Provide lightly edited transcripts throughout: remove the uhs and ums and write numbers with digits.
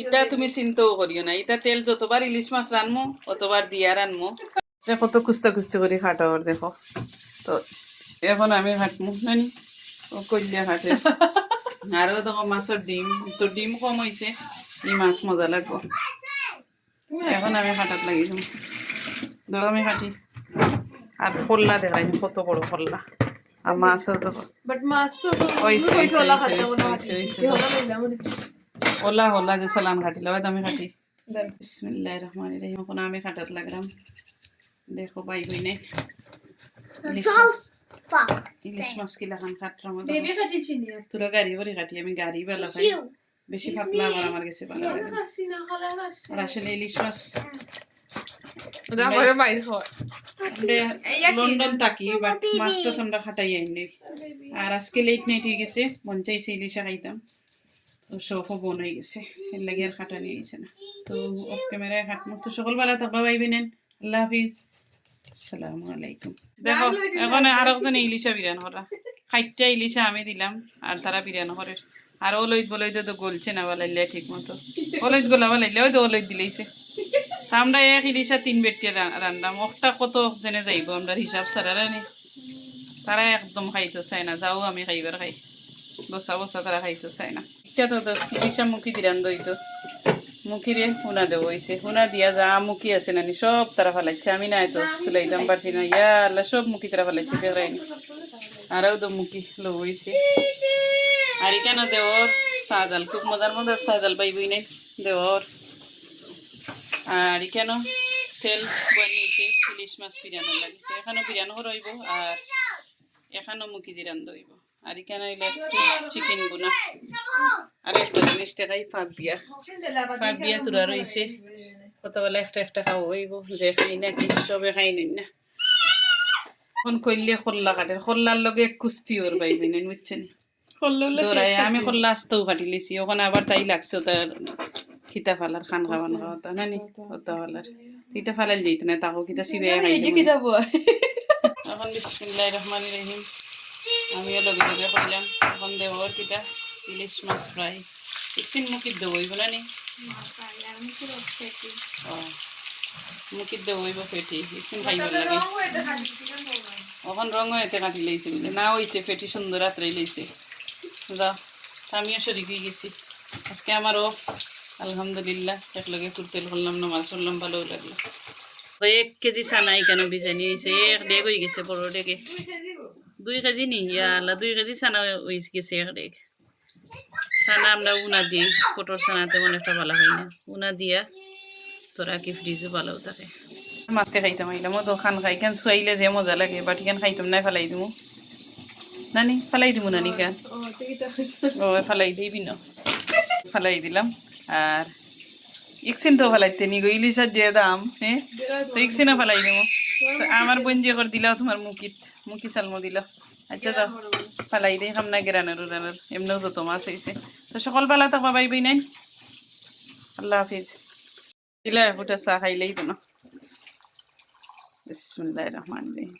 এটা তুমি চিন্তাও করিও না, এটা তেল যতবার ইলিশ মাছ রানমো অতবার দিয়া রানমো। কত কুস্তা কুস্তি করে খাটাওয়ার দেখো। তো এখন আমি হাঁটমু নানি ও কইলিয়া হাঁটে। আরো দেখো মাছের ডিম, তো ডিম কম হয়েছে, এই মাছ মজা লাগবো। এখন আমি হাঁটাত লাগিয়েছি, দেখো আমি হাঁটি। আর খোল্লা দেখাই কত বড় খোল্লা, আর মাছও দেখো ওলা হলা যে চালান খাটিল আমি খাটি। বিসমিল্লাহির রহমানির রহিম। এখন আমি খাটাত লাগলাম, দেখো বাই বই নাই ইলিশ মাছ কিলা খান খাটলাম। তোরা গাড়ি করে খাটি, আমি গাড়ি বেলা খাই, বেশি পাতলা আবার আমার কাছে ভালো লাগে। আর আসলে ইলিশ মাছ লন্ডন থাকি, বাট মাছটা আমরা খাটাই আইনি। আর আজকে লেট নাইট হয়ে গেছে, মন চাইছে ইলিশা খাইতাম, তো শখও বোন হয়ে গেছে, এর লাগে আর খাটা নিয়ে গেছে না। তো অফ ক্যামেরায় খাটমো। তো সকালবেলা থাকবা পাইবেন। আল্লাহ হাফিজ, আসসালামু আলাইকুম। দেখো এখন আর একজন ইলিশা বিরিয়ান করা, খাইটা ইলিশা আমি দিলাম আর তারা বিরিয়ানি করে। আর ওলইত বলইতে তো গলছে না বলাইলে ঠিক মতো, ওলইত গোলা বলাইলে ওই তো ওলইত দিলেইছে। আমরা এক ইলিশা 3 বেটিয়া রান্দাম, একটা কত জেনে যাইব আমরা হিসাব ছাড়া রানি। তারা একদম খাইতে চায় না, যাও আমি খাইবার খাই, বসা বসা তারা খাইতে চায় না। এটা তো ইলিশা মুখি দিলাম দইতো মুখিরে হুনা দেওয়া হয়েছে, হুনা দিয়া যা মুখি আছে নানি সব তারা ফেলাইছে। আমি না তো চুলাইতাম পারছি না, ইয়া আল্লাহ সব মুখি তারা ফেলাইছে, দেখায়নি। আরও তো মুখি লো হয়েছে। আর এখানে দেওয়ার চাজাল, খুব মজার মজার চাজাল পাইবই নাই দেওয়ার। আর এখানে তেল বানিয়েছে ইলিশ মাছ বিরিয়ানি লাগে, তো এখানেও বিরিয়ানি রইব আর এখানেও মুখি দিয়ে রান্ধ হইব। আর এখানে হইলে একটু চিকেন বোনা। আর একটা জিনিস দেখাই, পাপিয়া পাপিয়া তোরা রয়েছে, কতবেলা একটা একটা খাওয়া হইব, যে খাই নাকি সবে খাই নেই না। এখন কইলে খোল্লা কাটে, খোল্লার লগে কুস্তি ওর পাইবি না, বুঝছেন? দৌড়াই আমি খোল্লা আসতেও কাটি লিছি, ওখানে আবার তাই লাগছে তার খিতা ফালার খান খাওয়ান খাওয়াতা নানি ওটা ফালার খিতা ফালাইল যেত না, তাকে খিতা সিবে খাই। এখন বিসমিল্লাহির রহমানির রহিম আমিও লগে লগে করলাম। এখন দেওয়ার কিটা ইলিশ মাছ ফ্রাই, একদিন মুখির দেবো হইব না নি, মুখির দেবো হইব ফেটি, একদিন খাইব লাগে। এখন রঙ হয়েতে কাটি লাইছে বলে না হয়েছে, ফেটি সুন্দর রাত্রেই লাইছে। যা আমিও শরীর হয়ে গেছি আজকে, আমারও আলহামদুলিল্লাহ একলগে তেল করলাম, নামাজ পড়লাম, ভালো লাগলো। 1 কেজি সানা এখানে বিজানি হয়েছে, 1 ডেগ হয়ে গেছে, বড় ডেগে 2 কেজি নি, ইয়াল্লা 2 কেজি সানা হয়ে গেছে 1 ডেগ। সানা আমরা উনা দিই, ফটোর সানা তেমন একটা ভালো হয় না, উনা দিয়া তোরা কি ফ্রিজে ভালো থাকে। মাছকে খাইতাম আইলাম, ও তো খান খাই কেন শুয়াইলে যে মজা লাগে, বাট কেন খাইতাম না, ফেলাই দিমু নানি, ফেলাই দিমু নানি কেন, ও ফেলাই দিবি না, ফেলাই দিলাম। আর ইকসিন তো ফেলাইতে নি গো, ইলিশার যে দাম, হ্যাঁ তো ইকসিনও ফেলাই দেবো। আমার বোন যে করে দিলাও তোমার মুখি সালমো দিল। আচ্ছা তো ফেলাই দিই, খাম না গেরানোর উড়ানোর, এমনিও যত মাছ হয়েছে। তো সকালবেলা তো পাবাইবই নাই। আল্লাহ হাফিজ। দিলা ফুটা চা খাইলেই তো না। বিসমিল্লাহির রহমানির রহিম।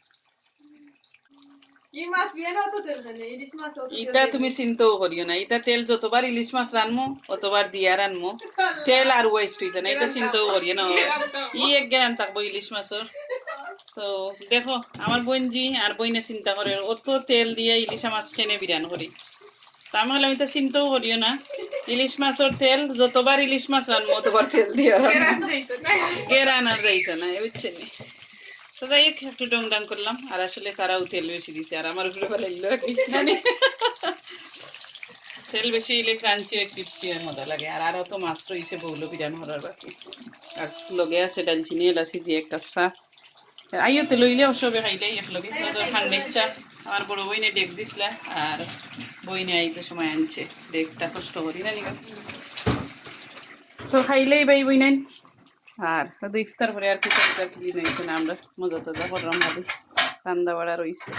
এটা তুমি চিন্তাও করিও না, এটা তেল যতবার ইলিশ মাছ রানমো অতবার দিয়া রানমো, তেল আর ওয়েস্ট হইতে না, এটা চিন্তাও করিও না। এক জ্ঞান থাকবো ইলিশ মাছের। তো দেখো আমার বোনজি আর বইনে চিন্তা করে অত তেল দিয়ে ইলিশা মাছ খেনে বিরান করি, তা আমি হলে আমি তো চিন্তাও করিও না, ইলিশ মাছের তেল যতবার ইলিশ মাছ রানমো অতবার তেল দিয়ে গেরান আর যাইতো না, বুঝছেন? তো যাই একটু ডং ডাং করলাম, আর আসলে তারাও তেল বেশি দিছে আর আমার উপরে ফেলাইলো আর কি, তেল বেশি হইলে ক্রাঞ্চি ক্রিপসি মজা লাগে। আর আরও তো মাছ রয়েছে বউলো বিরান হওয়ার বাকি, আর লগে আছে ডালচিনি এলাচি দিয়ে একটা চা। আইও তো লইলেও সবে খাইলেই একলগে ঠান্ডা চা। আমার বড় বইনে ডেক দিছিল, আর বইনে আইতে সময় আনছে ডেকটা, কষ্ট করি না নিকা, তো খাইলেই বাই বই নাই। আর ইফতার পরে আর কিছু কিনে নিয়েছে না, আমরা মজা তাজা করলাম ভাবি, রান্না বাড়া রয়েছে।